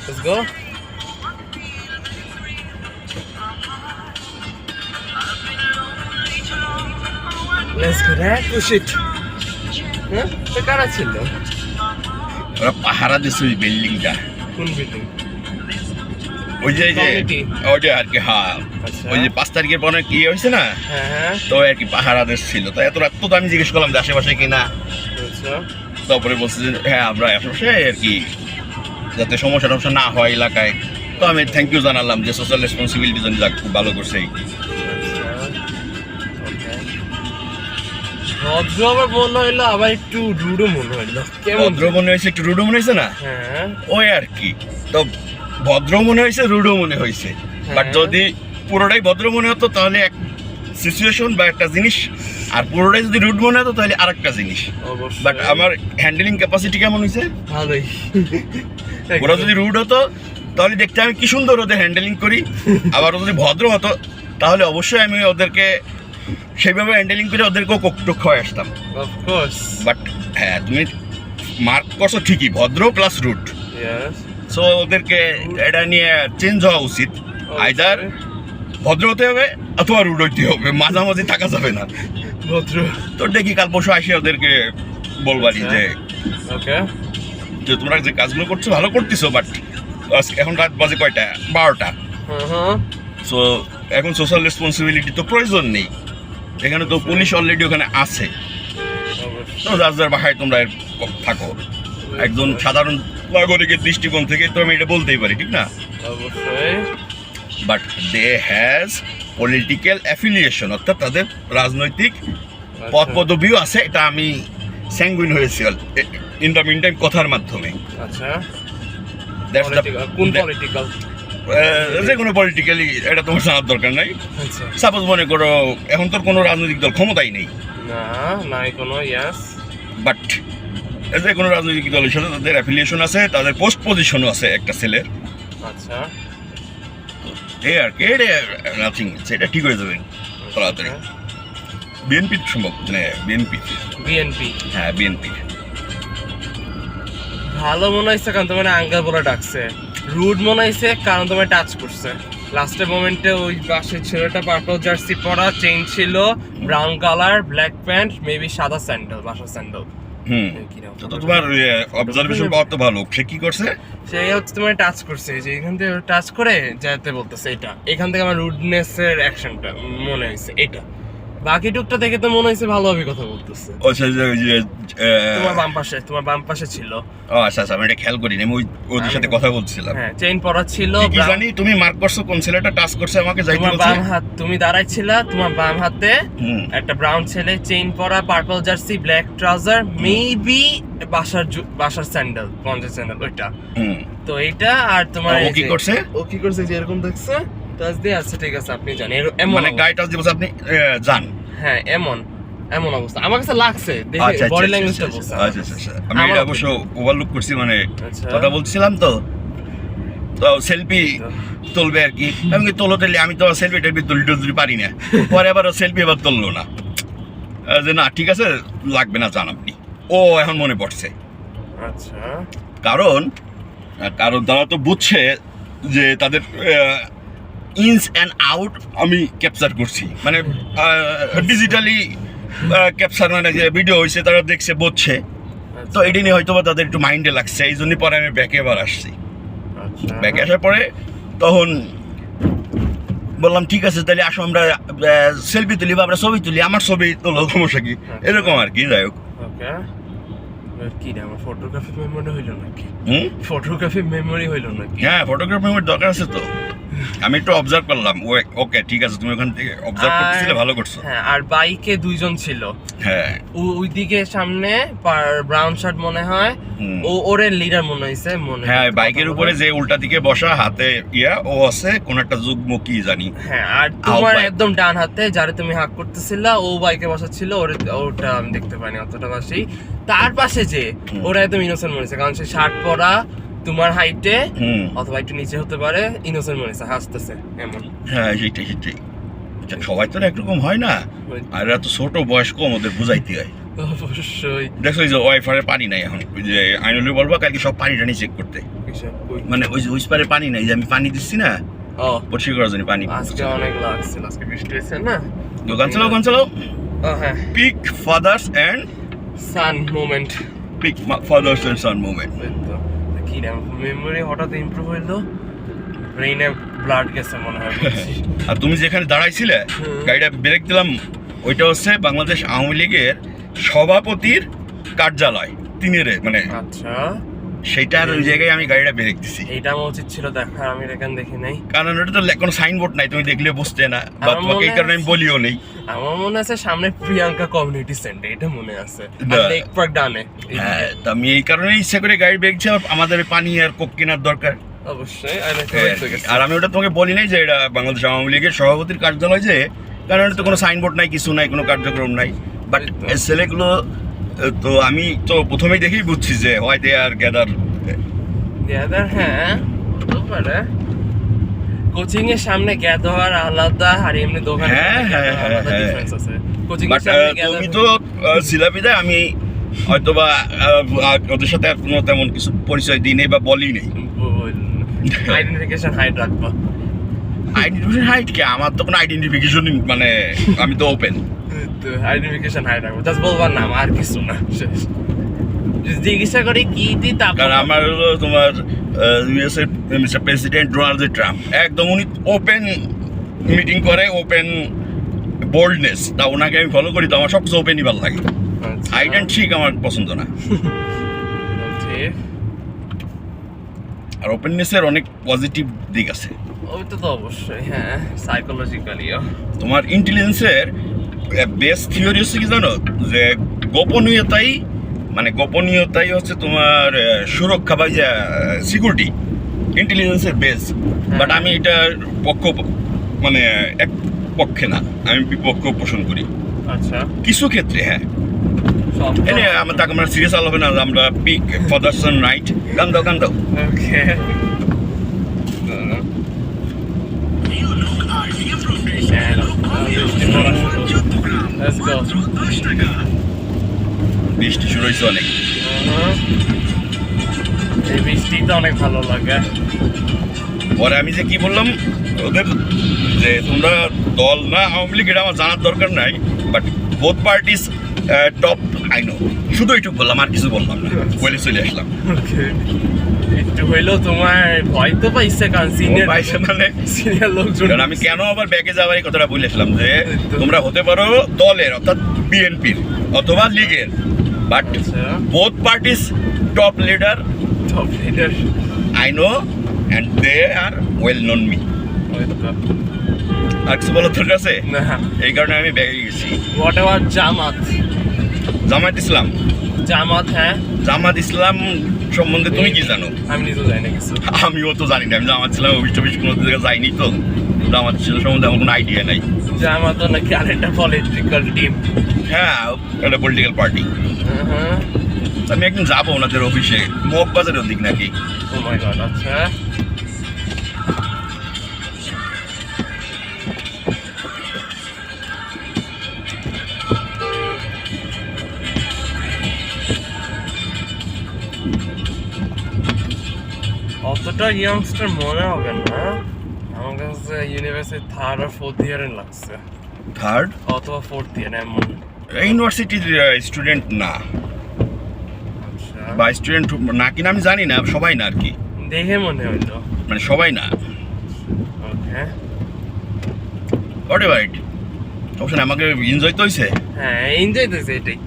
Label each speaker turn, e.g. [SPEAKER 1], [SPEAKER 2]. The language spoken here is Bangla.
[SPEAKER 1] Let's go. Let's go. That push it. হ্যাঁ তো কারা ছিল?
[SPEAKER 2] ওরা পাহারা দিচ্ছে ওই বিল্ডিংটা,
[SPEAKER 1] কোন বিল্ডিং?
[SPEAKER 2] ওই যে
[SPEAKER 1] Community?
[SPEAKER 2] ওইটা আর কি। হ্যাঁ,
[SPEAKER 1] আচ্ছা।
[SPEAKER 2] ওই যে 5 তারিখের পরে কি হয়েছে না,
[SPEAKER 1] হ্যাঁ।
[SPEAKER 2] তো আর কি পাহারা দিচ্ছিল। তো এত রাত তো আমি জিজ্ঞেস করলাম যে আশেপাশে কিনা,
[SPEAKER 1] আচ্ছা।
[SPEAKER 2] তারপরে বলছে যে হ্যাঁ আমরা আশেপাশে আর কি, যাতে সমস্যা টমস্যা না হয় এলাকায়। তো আমি থ্যাংক ইউ জানালাম যে সোশ্যাল রেসপন্সিবিলিটি জন্য যাক, খুব ভালো করছে।
[SPEAKER 1] ভদ্র আবার মনে হইলো, আবার একটু রুডও মনে হইলো। কেমন
[SPEAKER 2] ভদ্র মনে হয়েছে, একটু রুডও মনে হয়েছে না?
[SPEAKER 1] হ্যাঁ
[SPEAKER 2] ওই আর কি। তো ভদ্র মনে হয়েছে, রুডও মনে হয়েছে। বাট যদি পুরোটাই ভদ্র মনে হতো তাহলে এক সিচুয়েশন বা একটা জিনিস, আর পুরোটাই যদি রুড মনে হতো তাহলে আর একটা জিনিস।
[SPEAKER 1] অবশ্যই।
[SPEAKER 2] বাট আমার হ্যান্ডেলিং ক্যাপাসিটি কেমন হয়েছে?
[SPEAKER 1] ভালোই।
[SPEAKER 2] ওরা যদি রুড হতো তাহলে দেখতে আমি কি সুন্দর ওদের হ্যান্ডেলিং করি, আবার যদি ভদ্র হতো তাহলে অবশ্যই আমি ওদেরকে সেইভাবে হ্যান্ডেলিং করে ওদেরকেও কোকটোক খাওয়াই আসতাম।
[SPEAKER 1] Of course.
[SPEAKER 2] বাট হ্যাঁ, তুমি মার্ক করছো ঠিকই, ভদ্র প্লাস রুড।
[SPEAKER 1] Yes.
[SPEAKER 2] সো ওদেরকে এটা নিয়ে চেঞ্জ হওয়া উচিত। আইদার ভদ্র হতে হবে অথবা রুড হইতে হবে, মাঝামাঝি থাকা যাবে না।
[SPEAKER 1] ভদ্র।
[SPEAKER 2] তো দেখি কাল পরশু আসি ওদেরকে বলবানি যে
[SPEAKER 1] ওকে।
[SPEAKER 2] যে তোমরা যে কাজগুলো করছো ভালো করতেছো, বাট এখন রাত বাজে কয়টা? 12টা। সো এখন সোশ্যাল রেসপন্সিবিলিটি তো প্রয়োজন নেই, এখানে তো পুলিশ অলরেডি ওখানে আছে। তো যার যার বাসায় তোমরা থাকো, একজন সাধারণ নাগরিকের দৃষ্টিকোণ থেকে তো আমি এটা বলতেই পারি, ঠিক না?
[SPEAKER 1] অবশ্যই।
[SPEAKER 2] But they has political affiliation, অর্থাৎ তাদের রাজনৈতিক পদ পদবিও আছে। এটা আমি স্যাঙ্গুইন হয়েছি ইন দ্য মিন টাইম কথার মাধ্যমে।
[SPEAKER 1] আচ্ছা।
[SPEAKER 2] That's the-
[SPEAKER 1] কোন পলিটিক্যাল?
[SPEAKER 2] যে কোনো পলিটিক্যালি এটা তোমার জানার দরকার নাই।
[SPEAKER 1] আচ্ছা।
[SPEAKER 2] সাপোজ মনে করো এখন তোর কোনো রাজনৈতিক দল ক্ষমতাই নেই,
[SPEAKER 1] না, নাই কোনো। ইয়াস।
[SPEAKER 2] বাট যে কোনো রাজনৈতিক দলের সাথে তাদের অ্যাফিলিয়েশন আছে, তাদের পোস্ট পজিশনও আছে একটা ছেলের।
[SPEAKER 1] আচ্ছা।
[SPEAKER 2] এই আর কি, নাথিং, সেটা ঠিক হয়ে যাবে তাড়াতাড়ি। বিএনপি সম্ভব, মানে বিএনপি।
[SPEAKER 1] বিএনপি।
[SPEAKER 2] হ্যাঁ, বিএনপি।
[SPEAKER 1] ভালো মনে হয়েছে কারণ তোমার আঙ্কেল বলে ডাকছে। রুড মনে হয়েছে কারণ তোমার টাচ করছে লাস্টের মোমেন্টে। ওই পাশের ছেলেটা পার্পল জার্সি পরা, চেইন ছিল, brown colour, black pant, maybe সাদা স্যান্ডেল, বাসার স্যান্ডেল।
[SPEAKER 2] তো তোমার অবজারভেশন পাওয়ার তো ভালো। সে কি করছে?
[SPEAKER 1] সে হচ্ছে তোমার টাচ করছে, যে এখান থেকে টাচ করে যেতে বলতেছে। এটা এখান থেকে আমার রুডনেস এর অ্যাকশনটা মনে হয়েছে এটা। বাকি টুকটা দেখে তো মনে হয়েছে ভালোভাবে কথা বলতেছে।
[SPEAKER 2] ও আচ্ছা,
[SPEAKER 1] তোমার বাম পাশে ছিল।
[SPEAKER 2] ও আচ্ছা আচ্ছা, আমি এটা খেয়াল করিনি, আমি ওদের সাথে কথা বলছিলাম।
[SPEAKER 1] হ্যাঁ, চেইন পরা ছিল।
[SPEAKER 2] কি জানি তুমি মার্ক করছো কোন ছেলেটা টাচ করছে আমাকে, যাইতে
[SPEAKER 1] তোমার
[SPEAKER 2] বলছে।
[SPEAKER 1] বাম হাত, তুমি দাঁড়াইছিলা, তোমার বাম হাতে একটা ব্রাউন ছেলে, চেইন পরা, purple jersey, black trouser, maybe বাসার স্যান্ডেল, পঞ্চাশ স্যান্ডেল ওইটা। তো এইটা আর তোমার
[SPEAKER 2] ও কি করছে?
[SPEAKER 1] ও কি করছে যে এরকম দেখছে, টাচ দিয়ে আছে, ঠিক আছে আপনি জানেন
[SPEAKER 2] মানে গায়ে টাচ দিয়ে বলছে আপনি জান।
[SPEAKER 1] হ্যাঁ, এমন অবস্থা আমার কাছে লাগছে দেখে, বডি ল্যাঙ্গুয়েজটা বলছে।
[SPEAKER 2] আচ্ছা আচ্ছা, আমি এটা অবশ্য ওভারলুক করছি, মানে
[SPEAKER 1] আচ্ছা।
[SPEAKER 2] কথা বলছিলাম তো সেলফি তুলবে আর কি। আমি কি তোলো তাহলে, আমি তো সেলফি টেলফি তুলি পারি না। পরে আবার সেলফি এবার তুললো না, যে না ঠিক আছে লাগবে না জান আপনি। ও এখন মনে পড়ছে।
[SPEAKER 1] আচ্ছা।
[SPEAKER 2] কারণ তারা তো বুঝছে যে তাদের ইনস অ্যান্ড আউট আমি ক্যাপচার করছি, মানে ডিজিটালি ক্যাপচার, মানে যে ভিডিও হয়েছে তারা দেখছে, বুঝছে। তো এটি নিয়ে হয়তো বা তাদের একটু মাইন্ডে লাগছে, এই জন্যই পরে আমি ব্যাকে এবার আসছি। ব্যাকে আসার পরে তখন বললাম ঠিক আছে তাহলে আসো আমরা সেলফি তুলি বা আমরা ছবি তুলি, আমার ছবি তোলো, সমস্যা কি, এরকম আর কি। যাই হোক,
[SPEAKER 1] কি না, আমার ফটোগ্রাফি মেমোরি হইল নাকি? ফটোগ্রাফি মেমোরি হইল নাকি?
[SPEAKER 2] হ্যাঁ, ফটোগ্রাফি মেমোরি দরকার আছে তো। আমি একটু অবজার্ভ করলাম। ওকে ঠিক আছে, তুমি ওখান থেকে অবজার্ভ করতেছিলে, ভালো করছো।
[SPEAKER 1] হ্যাঁ, আর বাইকে দুইজন ছিল।
[SPEAKER 2] হ্যাঁ,
[SPEAKER 1] ওইদিকে সামনে ব্রাউন শার্ট মনে হয়, ওরে লিডার মনে হইছে।
[SPEAKER 2] হ্যাঁ, বাইকের উপরে যে উল্টা দিকে বসা, হাতে ও আছে কোন একটা যুগ্ম কি জানি।
[SPEAKER 1] হ্যাঁ, আর তোমার একদম ডান হাতে যারে তুমি হাক করতেছিলা, ও বাইকে বসা ছিল। ওটা আমি দেখতে পাইনি অতটা পাশেই। তার পাশে যে ওরা একদম ইনোসেন্ট মনে হচ্ছে, কারণ সে শার্ট পরা, তোমার হাইটে অথবা একটু নিচে হতে পারে, ইনোসেন্ট মনে হচ্ছে, হাসতেছে এমন।
[SPEAKER 2] হ্যাঁ, সেটাই। সবাই তো একরকম হয় না, আর এরা তো ছোট বয়স, কম, ওদের বুঝাইতে হয়।
[SPEAKER 1] অবশ্যই।
[SPEAKER 2] দেখো এই যে ওয়াইফারে পানি নাই এখন, ওই যে আইনুলি বলবো কালকে সব পানি টানি চেক করতে।
[SPEAKER 1] কিসে কই?
[SPEAKER 2] মানে ওই যে ওই পারে পানি নাই, যে আমি পানি দিচ্ছি না
[SPEAKER 1] ও
[SPEAKER 2] পরিষ্কার করার জন্য পানি।
[SPEAKER 1] আজকে অনেক লাগছিল, আজকে বৃষ্টি হয়েছে না।
[SPEAKER 2] গান চালাও
[SPEAKER 1] ও হ্যাঁ,
[SPEAKER 2] peak fathers and
[SPEAKER 1] son moment.
[SPEAKER 2] Peak fathers and son movement.
[SPEAKER 1] কি রে, মেমোরি হঠাৎ ইমপ্রুভ হইলো, ব্রেইনে ব্লাড গেছে মনে হয় বুঝছি।
[SPEAKER 2] আর তুমি যেখানে দাঁড়াইছিলে গাড়িটা ব্রেক দিলাম, ওইটা হচ্ছে বাংলাদেশ আওয়ামী লীগের সভাপতির কার্যালয় তিনেরে, মানে
[SPEAKER 1] আচ্ছা
[SPEAKER 2] সেইটার ওই জায়গায় আমি গাড়িটা ব্রেক দিছি।
[SPEAKER 1] এইটা আমার উচিত ছিল দেখা, আমি এখানে দেখি নাই।
[SPEAKER 2] কারণ ওটা তো কোনো সাইনবোর্ড নাই, তুমি দেখলে বুঝতে না, বা
[SPEAKER 1] আমার
[SPEAKER 2] তোমাকে এই
[SPEAKER 1] মনে
[SPEAKER 2] কারণে আমি বলিও নেই।
[SPEAKER 1] আমার মনে আছে সামনে প্রিয়াঙ্কা কমিউনিটি সেন্টার, এটা মনে আছে,
[SPEAKER 2] না।
[SPEAKER 1] লেক পার্ক ডানে।
[SPEAKER 2] হ্যাঁ, তো আমি এই কারণে ইচ্ছা করে গাড়ি ব্রেক দিছি, আমাদের পানি আর কোক কেনার দরকার।
[SPEAKER 1] অবশ্যই
[SPEAKER 2] আর আমি ওটা তোমাকে বলি নাই যে এটা বাংলাদেশ আওয়ামী লীগের সভাপতির কার্যালয়, যে কারণ তো কোনো সাইনবোর্ড নাই, কিছু নাই, কোনো কার্যক্রম নাই। বাট ছেলেগুলো তো আমি তো প্রথমেই দেখেই বুঝছি যে হয় দে আর গ্যাদার।
[SPEAKER 1] হ্যাঁ হতে পারে, কোচিং এর সামনে গ্যাদার আলাদা আর এমনি দোকানে
[SPEAKER 2] হ্যাঁ, হ্যাঁ, হ্যাঁ,
[SPEAKER 1] আলাদা
[SPEAKER 2] হ্যাঁ।
[SPEAKER 1] ডিফারেন্স আছে। কোচিং
[SPEAKER 2] বাট
[SPEAKER 1] এর সামনে
[SPEAKER 2] তুমি তো জিলাপিদা, আমি হয়তো বা ওদের সাথে আর কোনো তেমন কিছু পরিচয় দিই নেই বা বলি নেই।
[SPEAKER 1] আইডেন্টিফিকেশন হাইড রাখবা।
[SPEAKER 2] আইডেন্টিফিকেশন হাইট কি? আমার তো কোনো আইডেন্টিফিকেশন, মানে আমি তো ওপেন।
[SPEAKER 1] আইডেন্টিফিকেশন হাইড রাখবো, জাস্ট বলবার নাম, আর কিছু না। শেষ। জিজ্ঞাসা করি কি দি, তারপর
[SPEAKER 2] কারণ আমার হলো তোমার ইউএস এর মিস্টার প্রেসিডেন্ট ডোনাল্ড ট্রাম্প, একদম উনি ওপেন মিটিং করে, ওপেন বোল্ডনেস, তা ওনাকে আমি ফলো করি, তো আমার সবকিছু ওপেনই ভালো লাগে। আইডেন্ট ঠিক আমার পছন্দ না।
[SPEAKER 1] ঠিক,
[SPEAKER 2] আর ওপেননেসের অনেক পজিটিভ দিক আছে।
[SPEAKER 1] ওইটা তো অবশ্যই, হ্যাঁ, সাইকোলজিক্যালিও।
[SPEAKER 2] তোমার ইন্টেলিজেন্সের বেস থিওরি হচ্ছে কি জানো, যে গোপনীয়তাই, মানে গোপনীয়তাই হচ্ছে তোমার সুরক্ষা বা সিকিউরিটি, ইন্টেলিজেন্সের বেস। বাট আমি এটার মানে এক পক্ষে না, আমি বিপক্ষ পোষণ করি
[SPEAKER 1] আচ্ছা,
[SPEAKER 2] কিছু ক্ষেত্রে। হ্যাঁ,
[SPEAKER 1] সব
[SPEAKER 2] এনে আমরা সিরিয়াস আলোবে না, আমরা পিক ফাদার্স এন্ড নাইট গান দাও।
[SPEAKER 1] ওকে, let's go.
[SPEAKER 2] বৃষ্টি শুরু হয়েছে অনেক।
[SPEAKER 1] এই বৃষ্টিটা অনেক ভালো লাগে।
[SPEAKER 2] পরে আমি যে কি বললাম ওদের, যে তোমরা দল না আওয়ামী লীগ, এটা আমার জানার দরকার নাই, but both parties top I know, শুধু এইটুকু বললাম, আর কিছু বললাম না, বলে চলে আসলাম।
[SPEAKER 1] Okay. একটু হইলেও তোমার ভয় তো পাইছে, কারণ সিনিয়র
[SPEAKER 2] পাইছে মানে
[SPEAKER 1] লোকজন।
[SPEAKER 2] কারণ আমি কেন আবার ব্যাকে যাওয়ার এই কথাটা বলেছিলাম, যে তোমরা হতে পারো দলের, অর্থাৎ বিএনপির অথবা লীগের, but both parties top leader
[SPEAKER 1] top leader
[SPEAKER 2] I know and they are well known me. আর কিছু বলার দরকার আছে?
[SPEAKER 1] না,
[SPEAKER 2] এই কারণে আমি ব্যাগে গেছি।
[SPEAKER 1] হোয়াট এভার জামাত।
[SPEAKER 2] জামাত ইসলাম,
[SPEAKER 1] হ্যাঁ,
[SPEAKER 2] জামাত ইসলাম সম্বন্ধে তুমি কি জানো?
[SPEAKER 1] আমি নিজেও জানি না কিছু।
[SPEAKER 2] আমিও তো জানি না, আমি জামাত ইসলাম অফিস কোনো জায়গায় যাইনি, তো জামাত ইসলাম সম্বন্ধে আমার কোনো আইডিয়া নাই।
[SPEAKER 1] জামাত নাকি আরেকটা পলিটিক্যাল টিম।
[SPEAKER 2] হ্যাঁ, একটা পলিটিক্যাল পার্টি। আমি একদিন যাবো ওনাদের অফিসে, মগবাজারের দিক নাকি।
[SPEAKER 1] ও মাই গড, আচ্ছা। অতটা ইয়াংস্টার মনে হবে না, আমার কাছে ইউনিভার্সিটি থার্ড আর ফোর্থ ইয়ারে লাগছে,
[SPEAKER 2] থার্ড
[SPEAKER 1] অথবা ফোর্থ ইয়ার এমন।
[SPEAKER 2] ইউনিভার্সিটির স্টুডেন্ট না,
[SPEAKER 1] আচ্ছা,
[SPEAKER 2] বা স্টুডেন্ট না কিনা আমি জানি না, সবাই না আর কি,
[SPEAKER 1] দেখে মনে হইলো।
[SPEAKER 2] মানে সবাই না।
[SPEAKER 1] ওকে,
[SPEAKER 2] হোয়াট এভার ইট, অবশ্যই আমাকে এনজয় তো হয়েছে।
[SPEAKER 1] হ্যাঁ, এনজয় দিয়েছে এটাই।